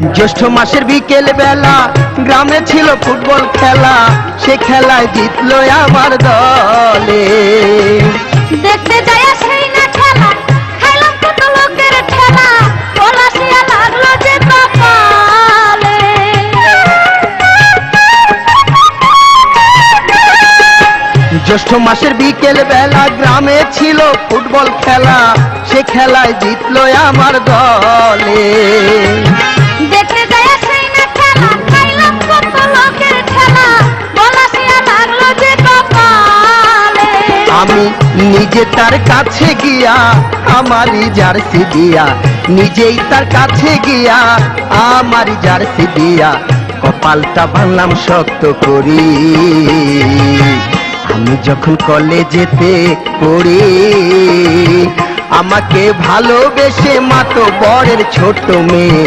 জ্যৈষ্ঠ মাসের বিকেল বেলা গ্রামে ছিল ফুটবল খেলা, সে খেলায় জিতলো আমার দলে। দেখতে যায় সেই না খেলা, খাইলাম কত লোকের ঠেলা, পলাশিয়া লাগলো যে কপালে। জ্যৈষ্ঠ মাসের বিকেল বেলা গ্রামে ছিল ফুটবল খেলা, সে খেলায় জিতলো আমার দলে। দেখতে যায় সেই না খেলা, খাইলাম কত লোকের ঠেলা, পলাশিয়া লাগলো যে কপালে। আমি নিজে তার কাছে গিয়া আমারই জার্সি দিয়া, নিজেই তার কাছে গিয়া আমারই জার্সি দিয়া কপালটা ভাঙলাম শক্ত করি। আমি যখন কলেজেতে পড়ি, আমাকে ভালোবেসে মাতো বরের ছোট মেয়ে